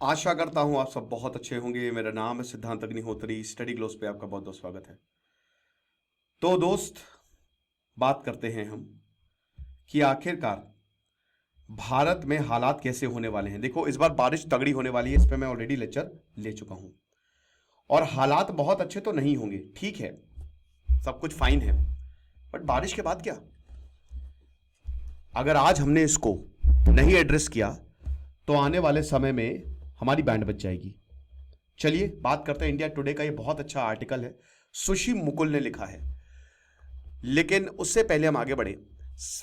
आशा करता हूं आप सब बहुत अच्छे होंगे। मेरा नाम है सिद्धांत अग्निहोत्री। स्टडी ग्लोस पे आपका बहुत बहुत स्वागत है। तो दोस्त, बात करते हैं हम कि आखिरकार भारत में हालात कैसे होने वाले हैं। देखो, इस बार बारिश तगड़ी होने वाली है, इस पे मैं ऑलरेडी लेक्चर ले चुका हूं। और हालात बहुत अच्छे तो नहीं होंगे, ठीक है, सब कुछ फाइन है, बट बारिश के बाद क्या? अगर आज हमने इसको नहीं एड्रेस किया तो आने वाले समय में हमारी बैंड बच जाएगी। चलिए बात करते हैं। इंडिया टुडे का ये बहुत अच्छा आर्टिकल है, सुशी मुकुल ने लिखा है। लेकिन उससे पहले हम आगे बढ़े।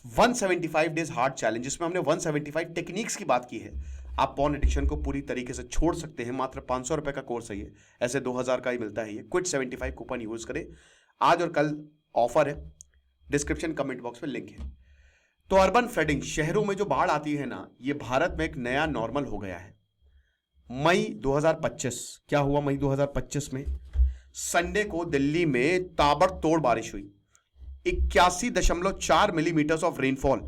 175 डेज हार्ड चैलेंज, जिसमें हमने 175 टेक्निक्स की बात की है। आप पॉर्न एडिक्शन को पूरी तरीके से छोड़ सकते हैं। मात्र 500 रुपए का कोर्स है ये, ऐसे 2000 का ही मिलता है ये। क्विट 75 कूपन यूज करें, आज और कल ऑफर है। डिस्क्रिप्शन कमेंट बॉक्स में लिंक है। तो अर्बन फ्लडिंग, शहरों में जो बाढ़ आती है ना, ये भारत में एक नया नॉर्मल हो गया है। मई 2025, क्या हुआ मई 2025 में? संडे को दिल्ली में ताबड़तोड़ बारिश हुई। 81.4 मिलीमीटर ऑफ रेनफॉल।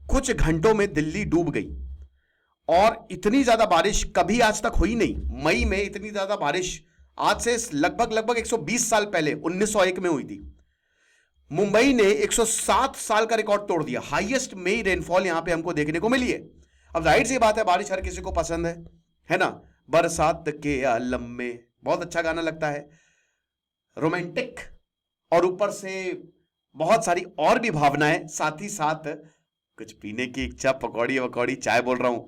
कुछ घंटों में दिल्ली डूब गई। और इतनी ज्यादा बारिश कभी आज तक हुई नहीं। मई में इतनी ज्यादा बारिश आज से लगभग 120 साल पहले 1901 में हुई थी। मुंबई ने 107 साल का रिकॉर्ड तोड़ दिया। हाईएस्ट मई रेनफॉल यहां पे हमको देखने को मिली है। अब जाहिर सी बात है, बारिश हर किसी को पसंद है ना? बरसात के आलम में, बहुत अच्छा गाना लगता है, रोमांटिक, और ऊपर से बहुत सारी और भी भावनाएं, साथ ही साथ कुछ पीने की इच्छा, पकौड़ी वकौड़ी, चाय बोल रहा हूं।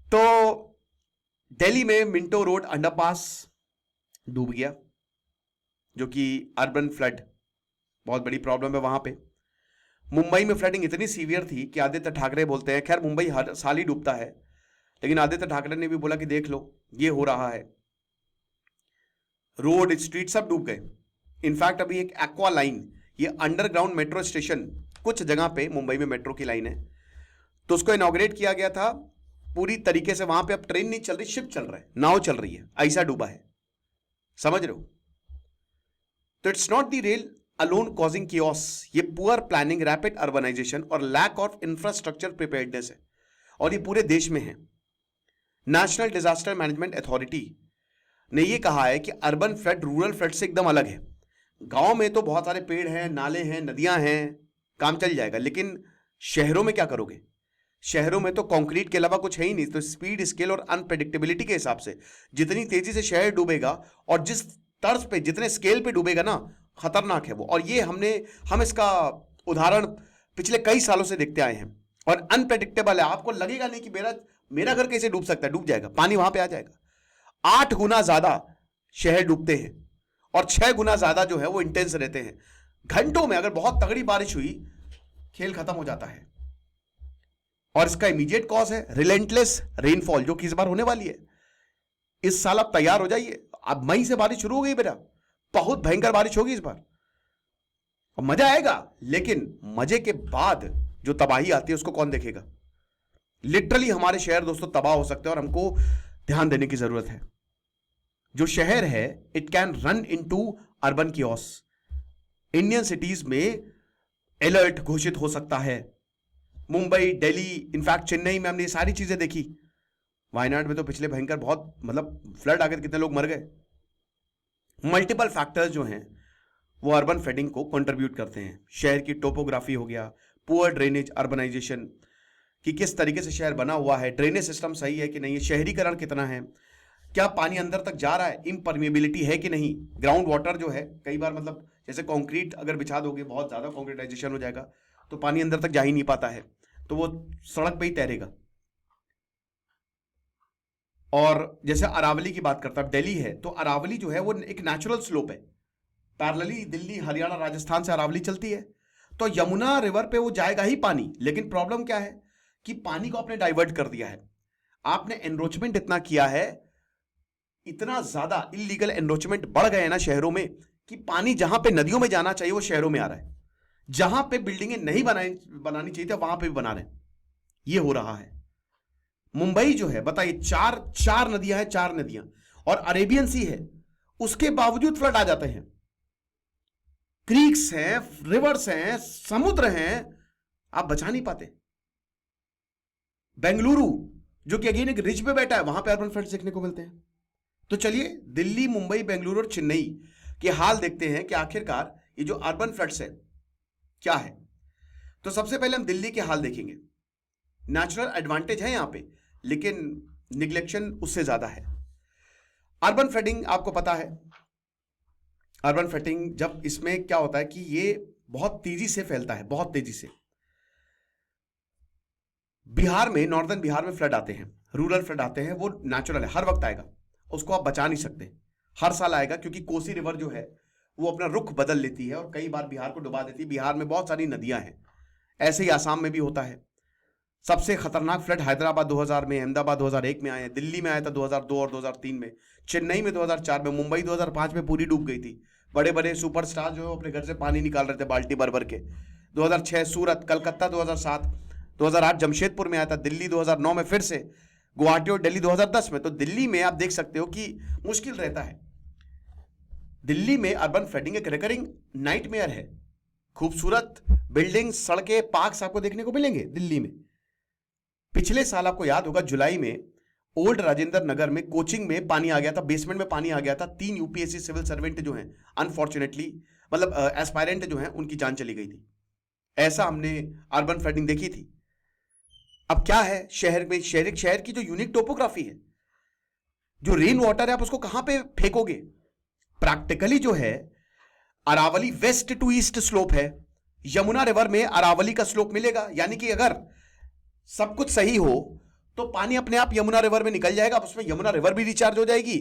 तो दिल्ली में मिंटो रोड अंडरपास डूब गया, जो कि अर्बन फ्लड बहुत बड़ी प्रॉब्लम है वहां पे। मुंबई में फ्लडिंग इतनी सीवियर थी कि आदित्य ठाकरे बोलते हैं, खैर मुंबई हर साल ही डूबता है, लेकिन आदित्य ठाकरे ने भी बोला कि देख लो ये हो रहा है, रोड स्ट्रीट सब डूब गए। इनफैक्ट अभी एक एक्वा लाइन, ये अंडरग्राउंड मेट्रो स्टेशन, कुछ जगह पे मुंबई में मेट्रो की लाइन है, तो उसको इनॉग्रेट किया गया था पूरी तरीके से। वहां पे अब ट्रेन नहीं चल रही, शिप चल रहा है, नाव चल रही है, ऐसा डूबा है, समझ रहे हो? तो it's not the rail alone causing chaos, ये पुअर प्लानिंग, रैपिड अर्बनाइजेशन और लैक ऑफ इंफ्रास्ट्रक्चर प्रिपेयर्डनेस है, और ये पूरे देश में है। नेशनल डिजास्टर मैनेजमेंट अथॉरिटी ने यह कहा है कि अर्बन फ्लड रूरल फ्लड से एकदम अलग है। गांव में तो बहुत सारे पेड़ हैं, नाले हैं, नदियां हैं, काम चल जाएगा, लेकिन शहरों में क्या करोगे? शहरों में तो कंक्रीट के अलावा कुछ है ही नहीं। तो स्पीड, स्केल और अनप्रेडिक्टेबिलिटी के हिसाब से जितनी तेजी से शहर डूबेगा और जिस तर्ज पे, जितने स्केल पे डूबेगा ना, खतरनाक है वो। और ये हम इसका उदाहरण पिछले कई सालों से देखते आए हैं, और अनप्रेडिक्टेबल है। आपको लगेगा नहीं कि मेरा घर कैसे डूब सकता है, डूब जाएगा, पानी वहां पे आ जाएगा। 8 गुना ज्यादा शहर डूबते हैं, और 6 गुना ज्यादा जो है वो इंटेंस रहते हैं। घंटों में अगर बहुत तगड़ी बारिश हुई, खेल खत्म हो जाता है। और इसका इमीडिएट कॉज है रिलेंटलेस रेनफॉल, जो कि इस बार होने वाली है। इस साल आप तैयार हो जाइए, अब मई से बारिश शुरू हो गई बेटा, बहुत भयंकर बारिश होगी इस बार, और मजा आएगा। लेकिन मजे के बाद जो तबाही आती है उसको कौन देखेगा? लिटरली हमारे शहर दोस्तों तबाह हो सकते हैं, और हमको ध्यान देने की जरूरत है। जो शहर है, it can run into urban chaos. Indian cities में अलर्ट घोषित हो सकता है। मुंबई, दिल्ली, इनफैक्ट चेन्नई में हमने ये सारी चीजें देखी। वायनाड में तो पिछले भयंकर बहुत, मतलब फ्लड आकर कितने लोग मर गए। मल्टीपल फैक्टर्स जो हैं वो अर्बन फ्लडिंग को कंट्रीब्यूट करते हैं। शहर की टोपोग्राफी हो गया, पुअर ड्रेनेज, अर्बनाइजेशन, कि किस तरीके से शहर बना हुआ है, ड्रेनेज सिस्टम सही है कि नहीं, शहरीकरण कितना है, क्या पानी अंदर तक जा रहा है, इम्परमेबिलिटी है कि नहीं, ग्राउंड वाटर जो है, कई बार मतलब जैसे कंक्रीट अगर बिछा दोगे, बहुत ज्यादा कंक्रीटाइजेशन हो जाएगा तो पानी अंदर तक जा ही नहीं पाता है, तो वो सड़क पे ही तैरेगा। और जैसे अरावली की बात करता, दिल्ली है तो अरावली जो है वो एक नेचुरल स्लोप है, पैरेलली दिल्ली, हरियाणा, राजस्थान से अरावली चलती है, तो यमुना रिवर पे वो जाएगा ही पानी। लेकिन प्रॉब्लम क्या है कि पानी को आपने डाइवर्ट कर दिया है, आपने एनरोचमेंट इतना किया है, इतना ज्यादा इलीगल एनरोचमेंट बढ़ गए हैं ना शहरों में, कि पानी जहां पे नदियों में जाना चाहिए वो शहरों में आ रहा है, जहां पे बिल्डिंगें नहीं बनानी चाहिए थी वहां पे भी बना रहे हैं। ये हो रहा है। मुंबई जो है, बताइए, चार चार नदियां हैं, 4 नदियां, और अरेबियन सी है, उसके बावजूद फ्लड आ जाते हैं। क्रीक्स हैं, रिवर्स हैं, समुद्र हैं, आप बचा नहीं पाते। बेंगलुरु जो कि अगेन एक रिज पे बैठा है, वहां पे अर्बन फ्लड्स देखने को मिलते हैं। तो चलिए दिल्ली, मुंबई, बेंगलुरु और चेन्नई के हाल देखते हैं कि आखिरकार ये जो अर्बन फ्लड्स है क्या है। तो सबसे पहले हम दिल्ली के हाल देखेंगे। नेचुरल एडवांटेज है यहां पे, लेकिन निग्लेक्शन उससे ज्यादा है। अर्बन फ्लडिंग आपको पता है, अर्बन फ्लडिंग जब इसमें क्या होता है कि ये बहुत तेजी से फैलता है, बहुत तेजी से। बिहार में, नॉर्दर्न बिहार में फ्लड आते हैं, रूरल फ्लड आते हैं, वो नेचुरल है, हर वक्त आएगा, उसको आप बचा नहीं सकते, हर साल आएगा, क्योंकि कोसी रिवर जो है वो अपना रुख बदल लेती है और कई बार बिहार को डुबा देती है। बिहार में बहुत सारी नदियां हैं, ऐसे ही आसाम में भी होता है। सबसे खतरनाक फ्लड हैदराबाद 2000 में, अहमदाबाद 2001 में आए हैं, दिल्ली में आया था 2002 और 2003 में, चेन्नई में 2004 में, मुंबई 2005 में पूरी डूब गई थी। बड़े बड़े सुपरस्टार जो है अपने घर से पानी निकाल रहे थे बाल्टी भर भर के। 2006 सूरत, कलकत्ता 2007, 2008 जमशेदपुर में आया था, दिल्ली 2009 में फिर से, गुवाहाटी और दिल्ली 2010 में। तो दिल्ली में आप देख सकते हो कि मुश्किल रहता है। दिल्ली में अर्बन फ्लडिंग एक रिकरिंग नाइटमेयर है। खूबसूरत बिल्डिंग, सड़कें, पार्क्स आपको देखने को मिलेंगे दिल्ली में। पिछले साल आपको याद होगा जुलाई में ओल्ड राजेंद्र नगर में कोचिंग में पानी आ गया था, बेसमेंट में पानी आ गया था। 3 यूपीएससी सिविल सर्वेंट जो हैं अनफॉर्चुनेटली, मतलब एस्पायरेंट जो हैं, उनकी जान चली गई थी। ऐसा हमने अर्बन फ्लडिंग देखी थी। अब क्या है शहर में, शहर की जो यूनिक टोपोग्राफी है, जो रेन वाटर है, आप उसको कहां पे फेंकोगे? प्रैक्टिकली जो है Aravali west to east slope है, यमुना रिवर में अरावली का स्लोप मिलेगा, यानी कि अगर सब कुछ सही हो तो पानी अपने आप यमुना रिवर में निकल जाएगा, उसमें यमुना रिवर भी रिचार्ज हो जाएगी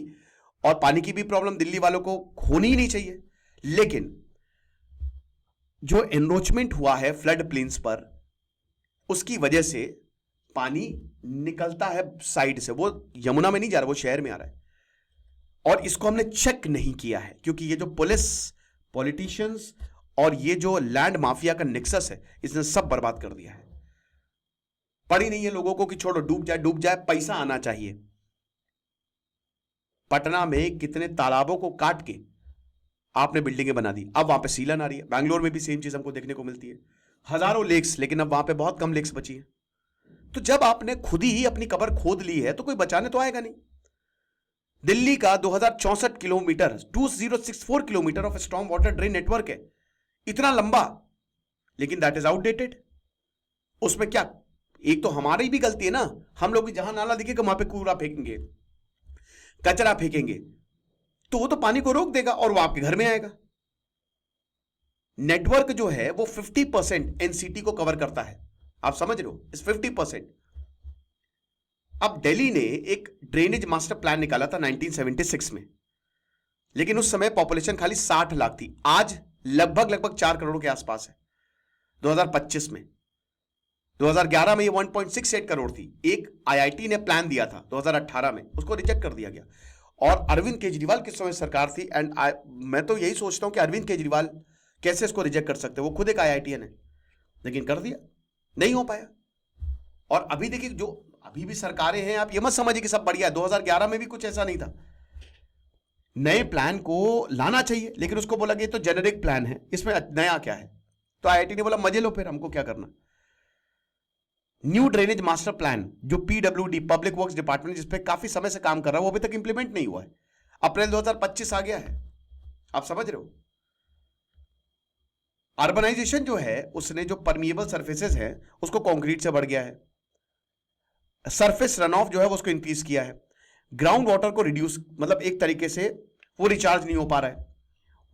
और पानी की भी प्रॉब्लम दिल्ली वालों को होनी ही नहीं चाहिए। लेकिन जो एनरोचमेंट हुआ है फ्लड प्लेन्स पर, उसकी वजह से पानी निकलता है साइड से, वो यमुना में नहीं जा रहा, वो शहर में आ रहा है। और इसको हमने चेक नहीं किया है, क्योंकि ये जो पुलिस, पॉलिटिशियंस और ये जो लैंड माफिया का नेक्सस है, इसने सब बर्बाद कर दिया है। पड़ी नहीं है लोगों को कि छोड़ो डूब जाए डूब जाए, पैसा आना चाहिए। पटना में कितने तालाबों को काट के आपने बिल्डिंगें बना दी, अब वहां पे सीलन आ रही है। बैंगलोर में भी सेम चीज हमको देखने को मिलती है, हजारों लेक्स, लेकिन अब वहां पे बहुत कम लेक्स बची है। तो जब आपने खुद ही अपनी कब्र खोद ली है तो कोई बचाने तो आएगा नहीं। दिल्ली का 2064 kilometre, 2064 kilometre of storm water drain network है, इतना लंबा, लेकिन दैट इज आउटडेटेड। उसमें क्या, एक तो हमारी भी गलती है ना, हम लोग जहां नाला दिखेगा वहां पे कूड़ा फेंकेंगे, कचरा फेंकेंगे, तो वो तो पानी को रोक देगा और वो आपके घर में आएगा। नेटवर्क जो है वो 50% एनसीटी को कवर करता है, आप समझ रहे हो, इस 50%। अब दिल्ली ने एक ड्रेनेज मास्टर प्लान निकाला था 1976 में, लेकिन उस समय पॉपुलेशन खाली 60 लाख थी, आज लगभग 4 करोड़ के आसपास है 2025 में। 2011 में ये 1.68 करोड़ थी। एक आईआईटी ने प्लान दिया था 2018 में, उसको रिजेक्ट कर दिया गया। और अरविंद केजरीवाल के समय सरकार थी, एंड मैं तो यही सोचता हूं कि अरविंद केजरीवाल कैसे इसको रिजेक्ट कर सकते, वो खुद एक आईआईटीएन है, लेकिन कर दिया, नहीं हो पाया। और अभी देखिए जो अभी भी सरकारें हैं, आप ये मत समझिए कि सब बढ़िया है, 2011 में भी कुछ ऐसा नहीं था। नए प्लान को लाना चाहिए, लेकिन उसको बोला गया तो जेनेरिक प्लान है, इसमें नया क्या है? तो आईआईटी ने बोला मजे लो, फिर हमको क्या करना। न्यू ड्रेनेज मास्टर प्लान जो पीडब्ल्यूडी, पब्लिक वर्क्स डिपार्टमेंट, जिस पे काफी समय से काम कर रहा है, वो अभी तक इंप्लीमेंट नहीं हुआ है। अप्रैल 2025 आ गया है, आप समझ रहे हो। अर्बनाइजेशन जो है उसने जो परमिएबल सरफेसेस है उसको कंक्रीट से बढ़ गया है, सरफेस रन ऑफ जो है वो उसको इंक्रीज किया है, ग्राउंड वाटर को रिड्यूस, मतलब एक तरीके से वो रिचार्ज नहीं हो पा रहा है।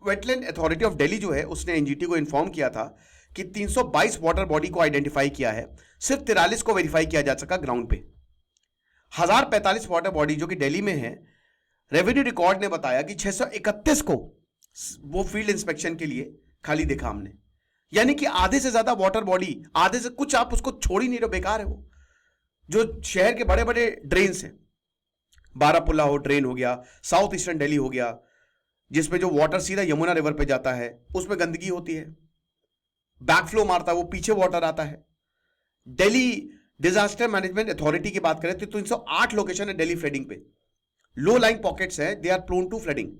वेटलैंड अथॉरिटी ऑफ दिल्ली जो है उसने एनजीटी को इन्फॉर्म किया था कि 322 वाटर बॉडी को आइडेंटिफाई किया है, सिर्फ 43 को वेरीफाई किया जा सका ग्राउंड पे। 1045 वाटर बॉडी जो कि दिल्ली में है, रेवेन्यू रिकॉर्ड ने बताया कि 631 को वो फील्ड इंस्पेक्शन के लिए खाली देखा हमने, यानी कि आधे से ज्यादा वाटर बॉडी, आधे से कुछ आप उसको छोड़ ही नहीं रहे, बेकार है वो। जो शहर के बड़े बड़े ड्रेन्स हैं, बारापुल्ला हो ड्रेन हो गया, साउथ ईस्टर्न दिल्ली हो गया, जिसमें जो वाटर सीधा यमुना रिवर पे जाता है, उसमें गंदगी होती है, बैकफ्लो मारता है, वो पीछे वाटर आता है। दिल्ली डिजास्टर मैनेजमेंट अथॉरिटी की बात करें तो 308 लोकेशन है दिल्ली फ्लडिंग पे, लो लाइंग पॉकेट्स है, they are prone to flooding.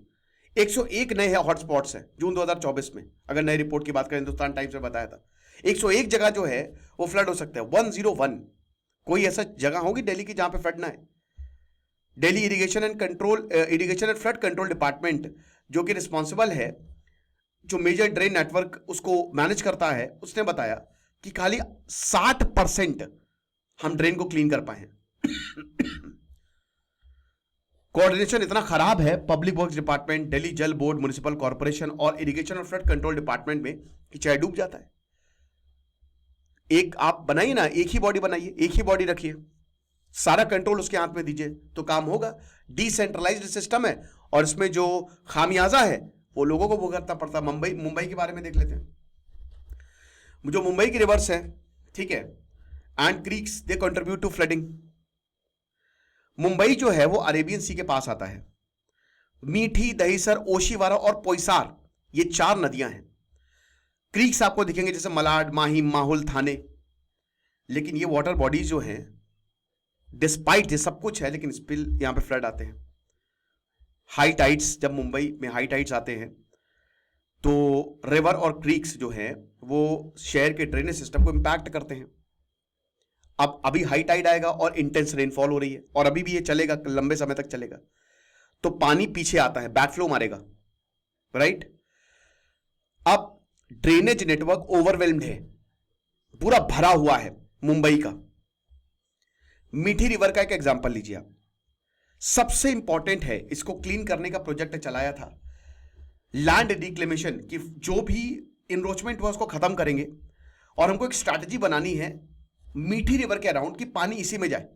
101 नए हॉटस्पॉट्स हैं जून 2024 में, अगर नई रिपोर्ट की बात करें, हिंदुस्तान टाइम्स में बताया था 101 जगह जो है वो फ्लड हो सकता है, 101 कोई ऐसा जगह होगी दिल्ली की जहां पे फ्लड ना है? Delhi irrigation and flood control department जो कि रिस्पॉन्सिबल है, जो मेजर ड्रेन नेटवर्क उसको मैनेज करता है, उसने बताया कि खाली 60% हम ड्रेन को क्लीन कर पाए हैं। कोऑर्डिनेशन इतना खराब है पब्लिक वर्क्स डिपार्टमेंट, दिल्ली जल बोर्ड, म्युनिसिपल कॉर्पोरेशन और इरिगेशन और फ्लड कंट्रोल डिपार्टमेंट में कि चाहे डूब जाता है। एक आप बनाइए ना, एक ही बॉडी बनाइए, एक ही बॉडी रखिए, सारा कंट्रोल उसके हाथ में दीजिए तो काम होगा। डिसेंट्रलाइज्ड सिस्टम है और इसमें जो खामियाजा है वो लोगों को भुगतना पड़ता है। मुंबई के बारे में देख लेते हैं। जो मुंबई की रिवर्स है, ठीक है, and creeks they contribute to flooding. Mumbai जो है वो अरेबियन सी के पास आता है। मीठी, दहीसर, ओशीवारा और पोइसार, ये 4 नदियां हैं। क्रीक्स आपको दिखेंगे जैसे मलाड, माहिम, माहुल, थाने। लेकिन ये वाटर बॉडीज जो हैं, डिस्पाइट ये सब कुछ है, लेकिन स्टिल यहां पे फ्लड आते हैं। हाई टाइड्स, जब मुंबई में हाई टाइड्स आते हैं तो रिवर और क्रीक्स जो हैं वो शहर के ड्रेनेज सिस्टम को इंपैक्ट करते हैं। अब अभी हाई टाइड आएगा और इंटेंस रेनफॉल हो रही है और अभी भी ये चलेगा, लंबे समय तक चलेगा, तो पानी पीछे आता है, बैकफ्लो मारेगा, राइट। अब ड्रेनेज नेटवर्क ओवरवेल्म्ड है, पूरा भरा हुआ है मुंबई का। मीठी रिवर का एक एग्जांपल लीजिए आप, सबसे इंपॉर्टेंट है, इसको क्लीन करने का प्रोजेक्ट चलाया था, लैंड रिक्लेमेशन, कि जो भी इनरोचमेंट हुआ उसको खत्म करेंगे और हमको एक स्ट्रैटेजी बनानी है मीठी रिवर के अराउंड कि पानी इसी में जाए।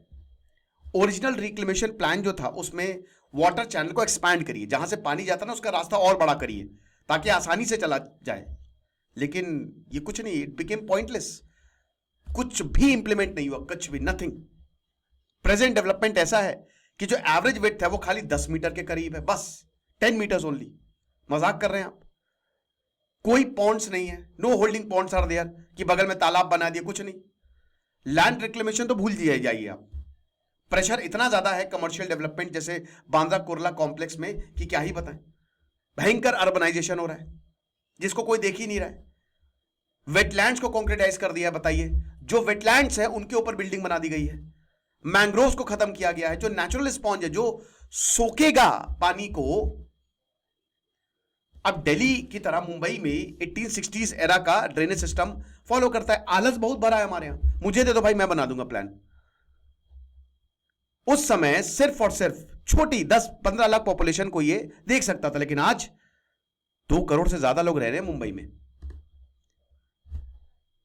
ओरिजिनल रिक्लेमेशन प्लान जो था उसमें वाटर चैनल को एक्सपैंड करिए, जहां से पानी जाता ना उसका रास्ता और बड़ा करिए ताकि आसानी से चला जाए। लेकिन ये कुछ नहीं, इट बिकेम पॉइंटलेस, कुछ भी इंप्लीमेंट नहीं हुआ, कुछ भी, नथिंग। प्रेजेंट डेवलपमेंट ऐसा है कि जो एवरेज विड्थ है वो खाली 10 मीटर के करीब है, बस 10 मीटर्स ओनली। मजाक कर रहे हैं आप? कोई पॉन्ड्स नहीं है, no holding ponds are there कि बगल में तालाब बना दिया, कुछ नहीं। लैंड रिक्लेमेशन तो भूल जाइए आप। प्रेशर इतना ज्यादा है कमर्शियल डेवलपमेंट जैसे बांद्रा कुर्ला कॉम्प्लेक्स में कि क्या ही बताएं। भयंकर अर्बनाइजेशन हो रहा है जिसको कोई देख ही नहीं रहा है। वेटलैंड्स को कॉन्क्रीटाइज कर दिया है, बताइए, जो वेटलैंड्स है उनके ऊपर बिल्डिंग बना दी गई है। मैंग्रोव्स को खत्म किया गया है, जो नेचुरल स्पॉन्ज है, जो सोकेगा पानी को। अब दिल्ली की तरह मुंबई में 1860s एरा का ड्रेनेज सिस्टम फॉलो करता है। आलस बहुत भरा है हमारे यहां, मुझे दे दो भाई, मैं बना दूंगा प्लान। उस समय सिर्फ और सिर्फ छोटी 10-15 लाख पॉपुलेशन को ये देख सकता था, लेकिन आज 2 करोड़ से ज्यादा लोग रह रहे हैं मुंबई में।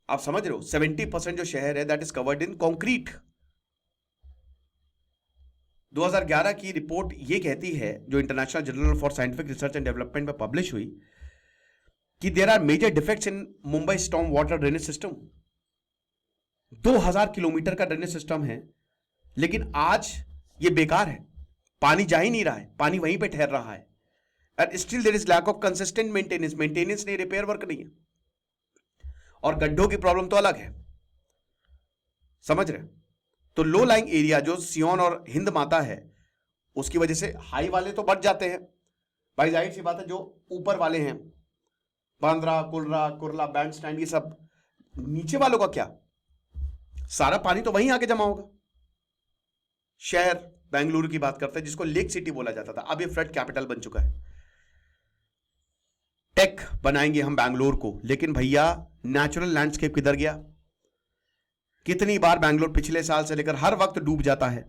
आप समझ रहे हो, 70% जो शहर है that is covered in concrete. 2011 की रिपोर्ट ये कहती है, जो international journal for scientific research and development में पब्लिश हुई, कि there are major defects in Mumbai storm water drainage system. 2000 kilometre का ड्रेनेज सिस्टम है, लेकिन आज ये बेकार है, पानी जा ही नहीं रहा है, पानी वहीं पे ठहर रहा है। And still there is lack of consistent maintenance नहीं, रिपेयर वर्क नहीं है। और गड्ढों की प्रॉब्लम तो अलग है, समझ रहे? तो लो लाइंग एरिया जो सियोन और हिंद माता है, उसकी वजह से हाई वाले तो बढ़ जाते हैं भाई, जाहिर सी बात है। जो ऊपर वाले हैं, बांद्रा, कुर्ला, बैंड स्टैंड, ये सब, नीचे वालों का क्या? सारा पानी तो वहीं आके जमा होगा। शहर बेंगलुरु की बात करते हैं, जिसको लेक सिटी बोला जाता था, अब ये फ्लड कैपिटल बन चुका है। टेक बनाएंगे हम बैंगलोर को, लेकिन भैया नेचुरल लैंडस्केप किधर गया? कितनी बार बैंगलोर पिछले साल से लेकर हर वक्त डूब जाता है।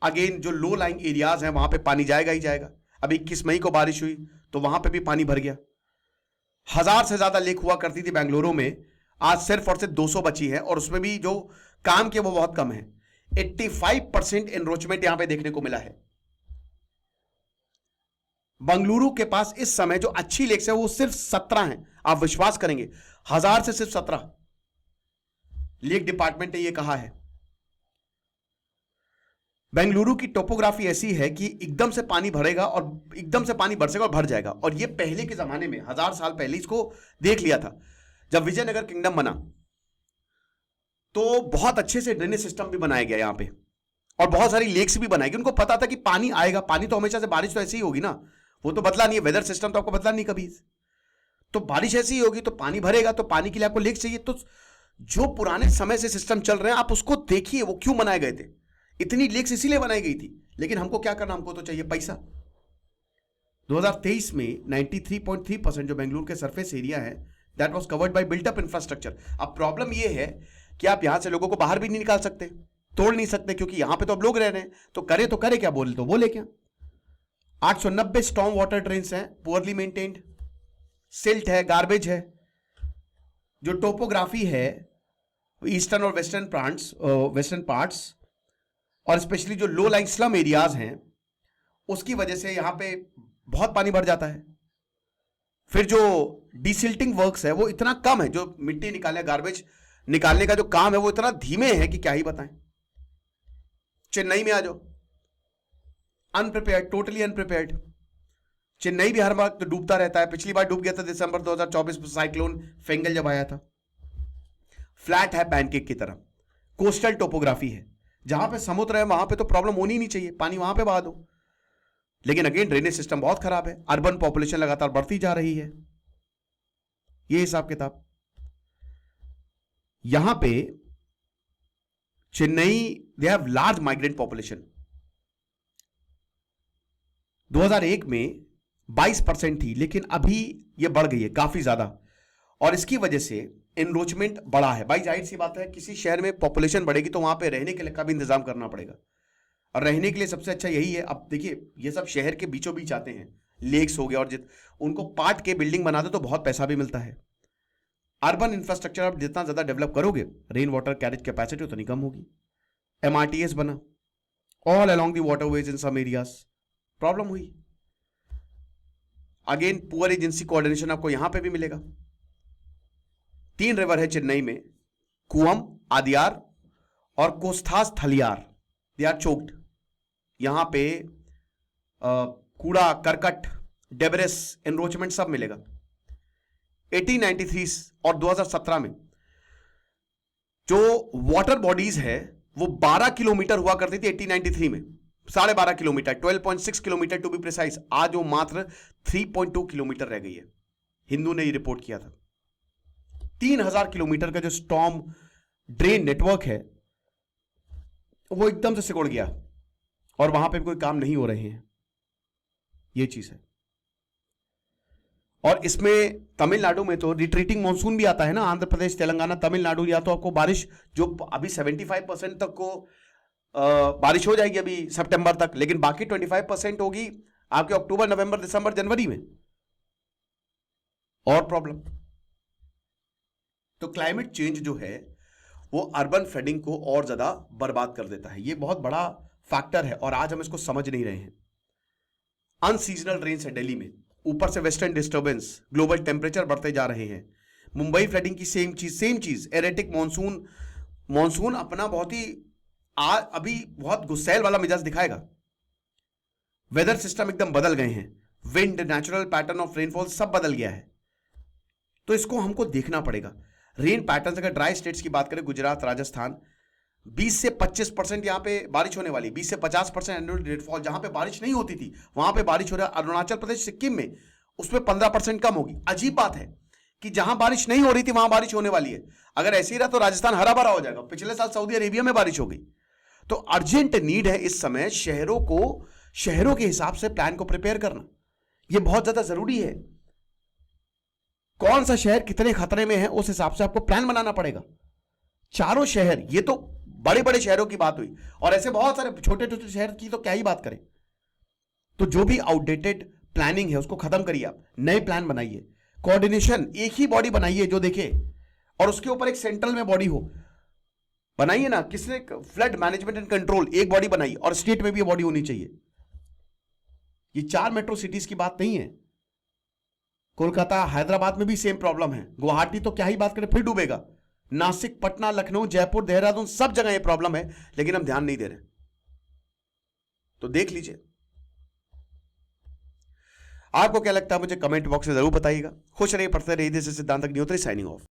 अगेन जो लो लाइंग एरियाज हैं वहां पे पानी जाएगा ही जाएगा। अभी 21 मई को बारिश हुई तो वहां पे भी पानी भर गया। 1000 से ज्यादा लेक हुआ करती थी बेंगलुरु में, आज सिर्फ और सिर्फ 200 बची है, और उसमें भी जो काम किया वो बहुत कम है। 85% एनरोचमेंट यहां पे देखने को मिला है। बेंगलुरु के पास इस समय जो अच्छी लेक्स है वो सिर्फ 17 हैं। आप विश्वास करेंगे, 1000 से सिर्फ 17। लेक डिपार्टमेंट ने यह कहा है। बेंगलुरु की टोपोग्राफी ऐसी है कि एकदम से पानी भरेगा और एकदम से पानी बरसेगा और भर जाएगा। और ये पहले के जमाने में 1000 साल पहले इसको देख लिया था। जब विजयनगर किंगडम बना तो बहुत अच्छे से ड्रेनेज सिस्टम भी बनाया गया यहां पे, और बहुत सारी लेक्स भी बनाई गई। उनको पता था कि पानी आएगा, पानी तो हमेशा से, बारिश तो ऐसी ही होगी ना, वो तो बदला नहीं है, वेदर सिस्टम तो आपको बदला नहीं कभी। तो बारिश ऐसी ही होगी तो पानी भरेगा, तो पानी के लिए आपको लेक चाहिए। तो जो पुराने समय से सिस्टम चल रहे हैं आप उसको देखिए, वो क्यों बनाए गए थे। इतनी लेक्स इसीलिए बनाई गई थी, लेकिन हमको क्या करना, हमको तो चाहिए पैसा। 2023 में 93.3% जो बेंगलुरु के सरफेस एरिया है that was covered by built up infrastructure. अब प्रॉब्लम ये है कि आप यहां से लोगों को बाहर भी नहीं निकाल सकते, तोड़ नहीं सकते, क्योंकि यहां पे तो अब लोग रह रहे हैं, तो करे क्या, बोले तो बोले क्या। 890 स्टॉर्म वाटर ड्रेन्स हैं, पुअरली मेंटेन्ड, सिल्ट है, गार्बेज है। जो टोपोग्राफी है ईस्टर्न और वेस्टर्न पार्ट्स और स्पेशली जो लो लाइंग स्लम एरियाज हैं, उसकी वजह से यहां पे बहुत पानी भर जाता है। फिर जो डिसिल्टिंग वर्क्स है वो इतना कम है, जो मिट्टी निकालने, गार्बेज निकालने का जो काम है वो इतना धीमे है कि क्या ही बताएं। चेन्नई में आ जाओ, अनप्रिपेयर्ड, टोटली अनप्रिपेयर्ड। चेन्नई भी हर वक्त डूबता रहता है। पिछली बार डूब गया था दिसंबर 2024 में साइक्लोन फेंगल जब आया था। फ्लैट है पैनकेक की तरह, कोस्टल टोपोग्राफी है, जहां पे समुद्र है वहां पे तो प्रॉब्लम होनी नहीं चाहिए, पानी वहां पे बहा दो। लेकिन अगेन ड्रेनेज सिस्टम बहुत खराब है, अर्बन पॉपुलेशन लगातार बढ़ती जा रही है, ये हिसाब किताब। यहां पे Chennai they have large migrant population. 2001 में 22% थी, लेकिन अभी ये बढ़ गई है काफी ज्यादा, और इसकी वजह से एनरोचमेंट बढ़ा है। भाई जाहिर सी बात है, किसी शहर में पॉपुलेशन बढ़ेगी तो वहां पे रहने के लिए का भी इंतजाम करना पड़ेगा, और रहने के लिए सबसे अच्छा यही है। अब देखिए ये सब शहर के बीचों बीच आते हैं, लेक्स हो गया, और उनको पार्ट के बिल्डिंग बना दो तो बहुत पैसा भी मिलता है। अर्बन इंफ्रास्ट्रक्चर आप जितना ज्यादा डेवलप करोगे, रेन वाटर कैरेज कैपेसिटी उतनी कम होगी। MRTS बना all along the waterways in some areas, problem हुई। अगेन पुअर एजेंसी कोऑर्डिनेशन आपको यहां पे भी मिलेगा। 3 रिवर है चेन्नई में, कुअम, आदियार और कोस्थास थलियार, दे आर चोक्ड। यहां पे कूड़ा करकट, डेब्रिस, एनरोचमेंट सब मिलेगा। 1893 और 2017 में जो वाटर बॉडीज है वो 12 किलोमीटर हुआ करती थी 1893 में, 12.5 kilometre, 12.6 kilometre to be precise. आज वो मात्र 3.2 किलोमीटर रह गई है। हिंदू ने ये रिपोर्ट किया था। 3000 किलोमीटर का जो स्टॉर्म ड्रेन नेटवर्क है वो एकदम से सिकुड़ गया, और वहां पे कोई काम नहीं हो रहे हैं, ये चीज है। और इसमें तमिलनाडु में तो रिट्रीटिंग मानसून भी आता है ना, आंध्र प्रदेश, तेलंगाना, तमिलनाडु, या तो आपको बारिश जो अभी 75% तक को बारिश हो जाएगी अभी सितंबर तक, लेकिन बाकी 25% होगी आपके अक्टूबर, नवंबर, दिसंबर, जनवरी में, और प्रॉब्लम। तो क्लाइमेट चेंज जो है वो अर्बन फ्लडिंग को और ज्यादा बर्बाद कर देता है, ये बहुत बड़ा फैक्टर है, और आज हम इसको समझ नहीं रहे हैं। अनसीजनल रेन्स है दिल्ली में, ऊपर से वेस्टर्न डिस्टर्बेंस, ग्लोबल टेम्परेचर बढ़ते जा रहे हैं। मुंबई फ्लडिंग की सेम चीज, एरेटिक मॉनसून अपना बहुत ही अभी बहुत गुस्सैल वाला मिजाज दिखाएगा। वेदर सिस्टम एकदम बदल गए हैं, wind, natural pattern of rainfall सब बदल गया है, तो इसको हमको देखना पड़ेगा। रेन पैटर्न, अगर ड्राई स्टेट्स की बात करें, गुजरात, राजस्थान, 20 से 25% यहां पे बारिश होने वाली, 20 से 50% एनुअल रेनफॉल, जहां पे बारिश नहीं होती थी वहां पे बारिश हो रहा है। अरुणाचल प्रदेश, सिक्किम में उसमें 15% कम होगी। अजीब बात है कि जहां बारिश नहीं हो रही थी वहां बारिश होने वाली है। अगर ऐसे ही रहा तो राजस्थान हरा भरा हो जाएगा। पिछले साल सऊदी अरेबिया में बारिश हो गई। तो अर्जेंट नीड है इस समय शहरों के हिसाब से प्लान को प्रिपेयर करना, यह बहुत ज्यादा जरूरी है। कौन सा शहर कितने खतरे में है उस हिसाब से आपको प्लान बनाना पड़ेगा। चारों शहर, ये तो बड़े बड़े शहरों की बात हुई, और ऐसे बहुत सारे छोटे छोटे शहर की तो क्या ही बात करें। तो जो भी आउटडेटेड प्लानिंग है उसको खत्म करिए, आप नए प्लान बनाइए। कोऑर्डिनेशन, एक ही बॉडी बनाइए जो देखे, और उसके ऊपर एक सेंट्रल में बॉडी हो, बनाइए ना। किसने फ्लड मैनेजमेंट एंड कंट्रोल एक बॉडी बनाई, और स्टेट में भी बॉडी होनी चाहिए। ये 4 मेट्रो सिटीज की बात नहीं है, कोलकाता, हैदराबाद में भी सेम प्रॉब्लम है। गुवाहाटी तो क्या ही बात करें, फिर डूबेगा। नासिक, पटना, लखनऊ, जयपुर, देहरादून, सब जगह ये प्रॉब्लम है, लेकिन हम ध्यान नहीं दे रहे। तो देख लीजिए, आपको क्या लगता है मुझे कमेंट बॉक्स में जरूर बताइएगा। खुश रहिए, पढ़ते रहिए। दिस इज सिद्धांत अग्निहोत्री साइनिंग ऑफ।